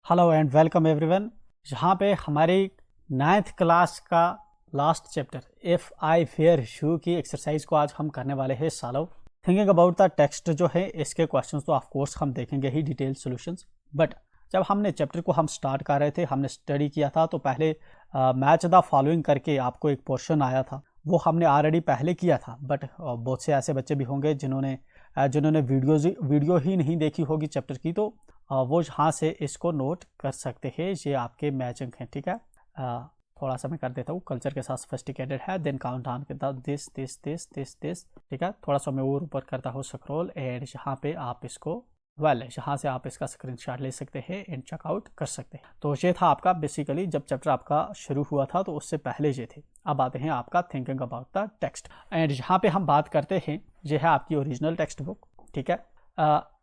Hello and welcome everyone. यहाँ पे हमारी 9th क्लास का last chapter if I were you की एक्सरसाइज को आज हम करने वाले हैं सालो थिंकिंग अबाउट द टेक्स्ट जो है इसके क्वेश्चंस तो ऑफ कोर्स हम देखेंगे ही डिटेल सॉल्यूशंस। बट जब हमने चैप्टर को हम स्टार्ट कर रहे थे, हमने स्टडी किया था, तो पहले मैच द फॉलोइंग करके आपको एक पोर्शन आया था, वो हमने ऑलरेडी पहले किया था। बट बहुत से ऐसे बच्चे भी होंगे जिन्होंने वीडियो ही नहीं देखी होगी चैप्टर की, तो वो यहाँ से इसको नोट कर सकते हैं। ये आपके मैचिंग हैं, ठीक है। थोड़ा सा मैं कर देता हूँ, कल्चर के साथ सोफिस्टिकेटेड है, देन काउंट डाउन करता this this this this this, ठीक है। थोड़ा सा मैं और ऊपर करता हूँ स्क्रॉल, एंड यहाँ पे आप इसको यहाँ से आप इसका स्क्रीनशॉट ले सकते हैं एंड चेकआउट कर सकते हैं। तो ये था आपका बेसिकली जब चैप्टर आपका शुरू हुआ था, तो उससे पहले ये थे। अब आते हैं आपका thinking about the text, and यहाँ पे हम बात करते हैं, ये है आपकी ओरिजिनल टेक्स्ट बुक, ठीक है।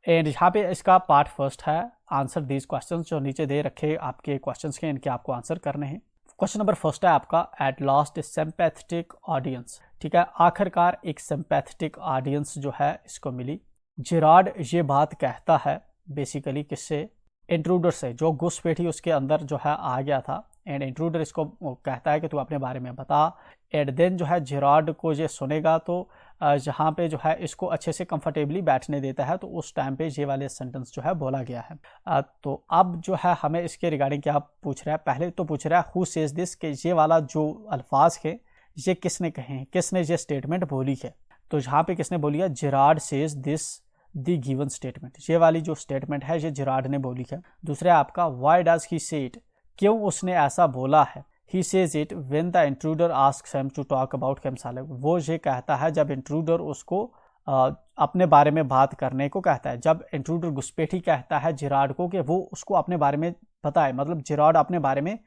एंड यहाँ पे इसका पार्ट फर्स्ट है आंसर दीज क्वेश्चन, जो नीचे दे रखे आपके क्वेश्चन के, इनके आपको आंसर करने हैं। क्वेश्चन नंबर फर्स्ट है आपका एट लास्ट सिंपैथेटिक ऑडियंस, ठीक है। आखिरकार एक सिंपैथेटिक ऑडियंस जो है इसको मिली। जेरार्ड ये बात कहता है बेसिकली किससे? इंट्रूडर से, जो घुसपैठी उसके अंदर जो है आ गया था, एंड इंट्रूडर इसको कहता है कि तू अपने बारे में बता। एंड देन जो है जेरार्ड को ये सुनेगा, तो जहाँ पे जो है इसको अच्छे से कंफर्टेबली बैठने देता है, तो उस टाइम पे ये वाले सेंटेंस जो है बोला गया है। तो अब जो है हमें इसके रिगार्डिंग क्या पूछ रहा है? पहले तो पूछ रहा है हु सेज दिस, कि ये वाला जो अल्फाज है ये किसने कहे हैं, किसने ये स्टेटमेंट बोली है। तो यहाँ पे किसने बोली है? Gerard says this the given statement, ये वाली जो स्टेटमेंट है ये जेरार्ड ने बोली है। दूसरा आपका why does he say it, क्यों उसने ऐसा बोला है। He says it when the intruder asks him to talk about himself, वो ये कहता है जब इंट्रूडर उसको अपने बारे में बात करने को कहता है। जब इंट्रूडर घुसपैठी कहता है जेरार्ड को कि वो उसको अपने बारे में बताए, मतलब जेरार्ड अपने बारे में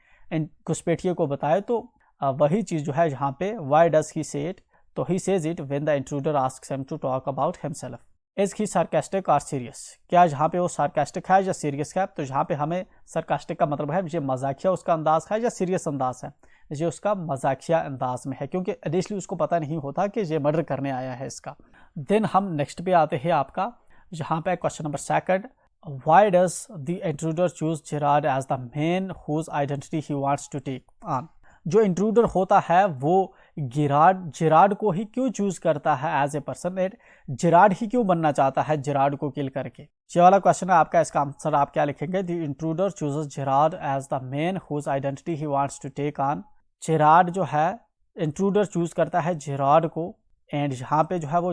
घुसपैठिए को बताए, तो वही चीज़ जो है यहाँ पे why does he say it, तो he says it when the intruder asks him to talk about himself. Is he sarcastic और सीरियस, क्या यहाँ पे वो सार्केस्टिक है या सीरियस है? तो यहाँ पे हमें सार्केस्टिक का मतलब है ये मजाकिया उसका अंदाज है या सीरियस अंदाज है। ये उसका मजाकिया अंदाज में है, क्योंकि इनिशियली उसको पता नहीं होता कि ये मर्डर करने आया है इसका। देन हम नेक्स्ट पे आते हैं आपका, यहाँ पे question number second, why does the intruder choose Gerard as the man whose identity he wants to take on. जो इंट्रूडर होता है वो जेरार्ड को ही क्यों चूज करता है as a person, and Gerard ही क्यों बनना चाहता है जेरार्ड को किल करके। ये वाला क्वेश्चन है आपका, इसका आंसर आप क्या लिखेंगे? The intruder chooses Gerard as the man whose identity he wants to take on. Gerard जो है, इंट्रूडर चूज करता है जेरार्ड को, एंड यहाँ पे जो है वो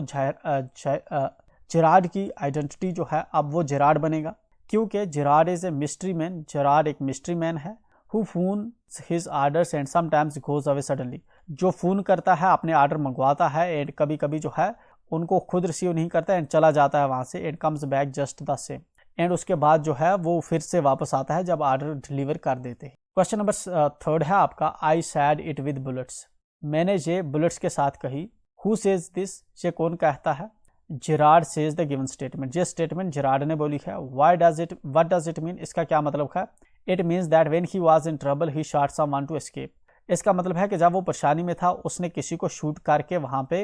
जेरार्ड की आइडेंटिटी जो है अब वो जेरार्ड बनेगा, क्योंकि Gerard is a mystery man, Gerard एक मिस्ट्री मैन है। Who phones his orders and sometimes goes away suddenly, जो फ़ोन करता है, अपने आर्डर मंगवाता है, एंड कभी कभी जो है उनको खुद रिसीव नहीं करता एंड चला जाता है वहाँ से, and comes back just the same, and उसके बाद जो है वो फिर से वापस आता है जब आर्डर डिलीवर कर देते हैं। क्वेश्चन नंबर थर्ड है आपका, आई सैड इट विद बुलेट्स, मैंने ये बुलेट्स के साथ कही। हु सेज दिस, ये कौन कहता है? Gerard says the given statement, ये स्टेटमेंट जेरार्ड ने बोली है। व्हाट डज इट मीन, इसका क्या मतलब है? It means that when he was in trouble he shot someone to escape, इसका मतलब है कि जब वो परेशानी में था उसने किसी को शूट करके वहां पे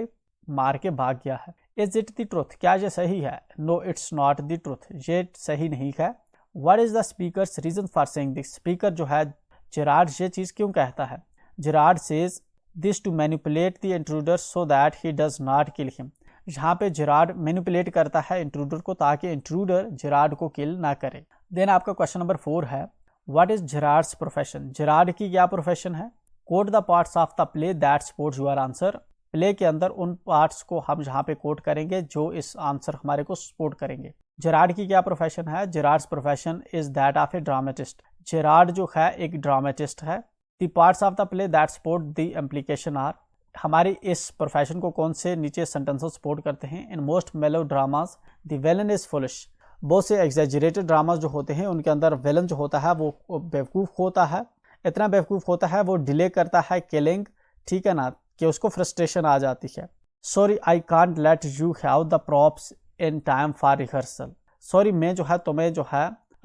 मार के भाग गया है। इज इट द ट्रुथ, क्या ये सही है? No it's not the truth, ये सही नहीं है। What is the speaker's reason for saying this, speaker जो है जेरार्ड ये चीज क्यों कहता है? Gerard says this to manipulate the intruder so that he does not kill him, यहाँ पे जेरार्ड मैनिपुलेट करता है इंट्रूडर को ताकि इंट्रूडर जेरार्ड को किल ना करे। देन आपका क्वेश्चन नंबर 4 है, what is Gerard's profession, Gerard की क्या प्रोफेशन है? Quote the parts of the play that supports your answer, play के अंदर उन पार्ट्स को हम यहाँ पे कोट करेंगे जो इस आंसर हमारे को सपोर्ट करेंगे। जेरार्ड की क्या प्रोफेशन है? Gerard's profession is that of a dramatist, Gerard जो है एक ड्रामेटिस्ट है। The parts of the play that support the implication are, हमारी इस प्रोफेशन को कौन से नीचे सेंटेंसेस सपोर्ट करते हैं? इन मोस्ट मेलो dramas the villain is foolish, बहुत से एग्जैजरेटेड ड्रामाज जो होते हैं उनके अंदर विलन जो होता है वो बेवकूफ़ होता है, इतना बेवकूफ़ होता है वो डिले करता है किलिंग, ठीक है ना, कि उसको फ्रस्ट्रेशन आ जाती है। Sorry I can't let you have the props in time for rehearsal, sorry मैं जो है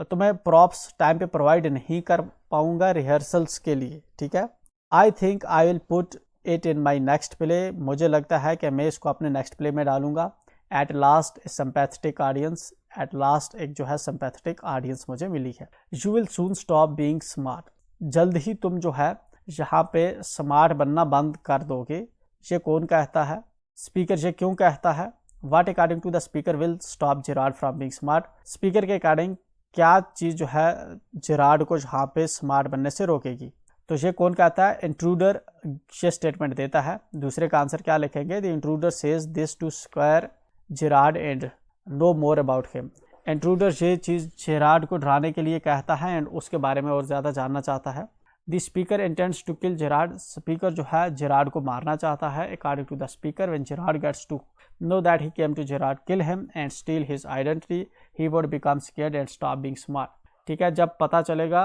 तुम्हें प्रॉप्स टाइम पे प्रोवाइड नहीं कर पाऊंगा रिहर्सल्स के लिए, ठीक है। I think I will put it in my next play, मुझे लगता है कि मैं इसको अपने नेक्स्ट प्ले में डालूंगा। At last sympathetic audience at last एक जो है सिंपैथेटिक ऑडियंस मुझे मिली है। You will soon stop being smart, जल्द ही तुम जो है यहाँ पे स्मार्ट बनना बंद कर दोगे। ये कौन कहता है? स्पीकर। ये क्यों कहता है? What according to the speaker will stop Gerard from being smart, speaker के अकॉर्डिंग क्या चीज़ जो है जेरार्ड को यहाँ पे स्मार्ट बनने से रोकेगी? तो ये कौन कहता है? इंट्रूडर ये स्टेटमेंट देता है। दूसरे का आंसर क्या लिखेंगे? The intruder says this to square Gerard and know more about him. Intruder ये चीज़ जेरार्ड को डराने के लिए कहता है एंड उसके बारे में और ज़्यादा जानना चाहता है। The speaker intends to kill Gerard, speaker जो है जेरार्ड को मारना चाहता है। According to the speaker when Gerard gets to know that he came to Gerard kill him and steal his identity, he would become scared and stop being smart। ठीक है, जब पता चलेगा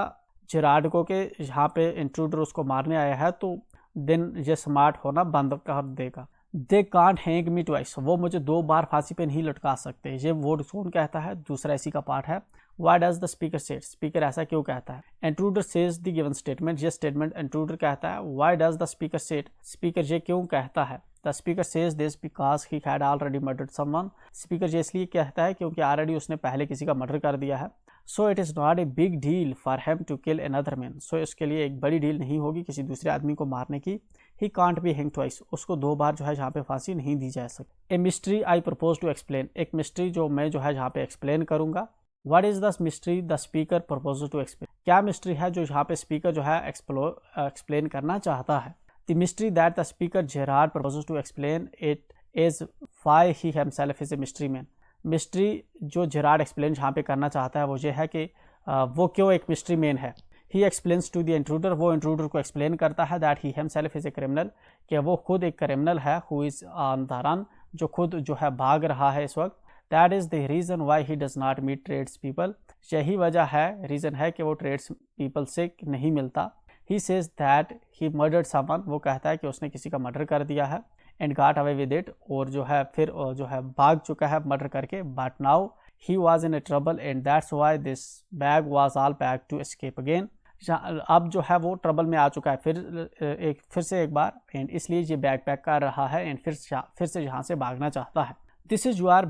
जेरार्ड को कि यहाँ पे इंट्रूडर उसको मारने आया है तो दिन ये स्मार्ट होना बंद कर देगा। They can't hang me twice, वो मुझे 2 बार फांसी पे नहीं लटका सकते। ये वर्ड कौन कहता है? दूसरा इसी का पार्ट है। Why does the speaker say? Speaker ऐसा क्यों कहता है? Intruder says the given statement, ये स्टेटमेंट इंट्रूडर कहता है। Why does the speaker say? Speaker ये क्यों कहता है? The speaker says this because he had already murdered someone, speaker ये इसलिए कहता है क्योंकि ऑलरेडी उसने पहले किसी का मर्डर कर दिया है। So it is not a big deal for him to kill another man, so इसके लिए एक बड़ी डील नहीं होगी किसी दूसरे आदमी को मारने की। He can't be hang twice, उसको 2 बार जो है यहाँ पे फांसी नहीं दी जा सकती। A mystery I propose to explain, एक मिस्ट्री जो मैं जो है यहाँ पे एक्सप्लेन करूंगा। What is the mystery the speaker propose to explain, क्या मिस्ट्री है जो यहाँ पे स्पीकर जो है एक्सप्लेन करना चाहता है? The mystery that the speaker Gerard proposes to explain it is why he himself is a mystery man। Mystery जो जेरार्ड एक्सप्लेन यहाँ पे करना चाहता है वो ये है कि वो क्यों एक मिस्ट्री मैन है। He explains to the intruder, वो इंट्रूडर को एक्सप्लेन करता है that he himself is a criminal, कि वो खुद एक क्रिमिनल है। Who is on the run, जो खुद जो है भाग रहा है इस वक्त। That is the reason why he does not meet trades people, यही वजह है, रीज़न है कि वो ट्रेड्स पीपल से नहीं मिलता। He says that he murdered someone, वो कहता है कि उसने किसी का मर्डर कर दिया है। and got away with it, और जो है फिर जो है भाग चुका है मर्डर करके। but now he was in a trouble and that's why this bag was all packed to escape again। अब जो है वो ट्रबल में आ चुका है फिर से एक बार, एंड इसलिए ये बैग पैक कर रहा है एंड फिर से यहाँ से भागना चाहता है। This is your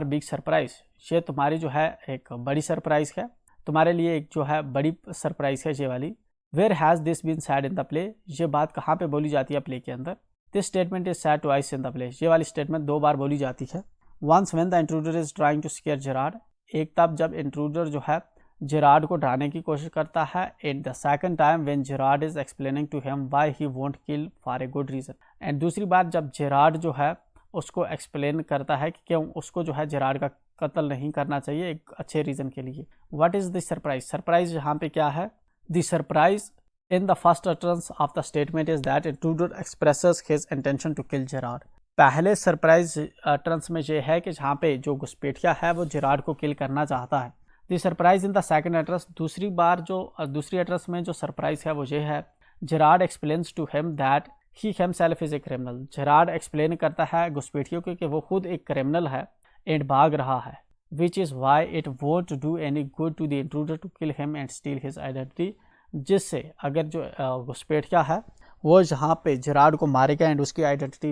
big surprise, ये तुम्हारी जो है एक बड़ी सरप्राइज है, तुम्हारे लिए एक जो है बड़ी सरप्राइज है ये वाली। Where has this been said in the play, ये बात कहाँ पे बोली जाती है प्ले के अंदर? This statement is said twice in the play, ये वाली स्टेटमेंट 2 बार बोली जाती है। Once when the intruder is trying to scare Gerard, एक तब जब इंट्रूडर जो है जेरार्ड को डराने की कोशिश करता है। And the second time when Gerard is explaining to him why he won't kill for a good reason, and दूसरी बार जब जेरार्ड जो है उसको एक्सप्लेन करता है कि क्यों उसको जो है जेरार्ड का कत्ल नहीं करना चाहिए एक अच्छे रीज़न के लिए। What is the surprise, surprise यहाँ पे क्या है? The surprise in the first utterance of the statement is that intruder expresses his intention to kill Gerard. पहले सरप्राइज अटरेंस में ये है कि जहाँ पे जो घुसपैठिया है वो जेरार्ड को किल करना चाहता है। The surprise in the second utterance, दूसरी अटरेंस में जो सरप्राइज है वो ये है, Gerard explains to him that he himself is a criminal, Gerard explain करता है घुसपैठियों को कि वो खुद एक क्रिमिनल है एंड भाग रहा है। Which is why it won't do any good to the intruder to kill him and steal his identity, जिससे अगर जो घुसपैठिया है वो जहाँ पे जेरार्ड को मारेगा एंड उसकी आइडेंटिटी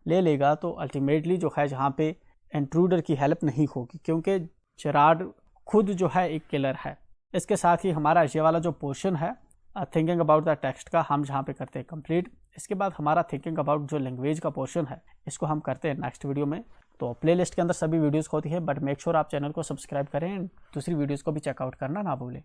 ले लेगा तो अल्टीमेटली जो है जहाँ पे इंट्रूडर की हेल्प नहीं होगी, क्योंकि जेरार्ड खुद जो है एक किलर है। इसके साथ ही हमारा ये वाला जो पोर्शन है थिंकिंग अबाउट द टेक्स्ट का हम जहाँ पे करते हैं कंप्लीट। इसके बाद हमारा थिंकिंग अबाउट जो लैंग्वेज का पोर्शन है इसको हम करते हैं नेक्स्ट वीडियो में। तो प्लेलिस्ट के अंदर सभी वीडियोस होती है, बट मेक श्योर आप चैनल को सब्सक्राइब करें, दूसरी वीडियोस को भी चेकआउट करना ना भूलें।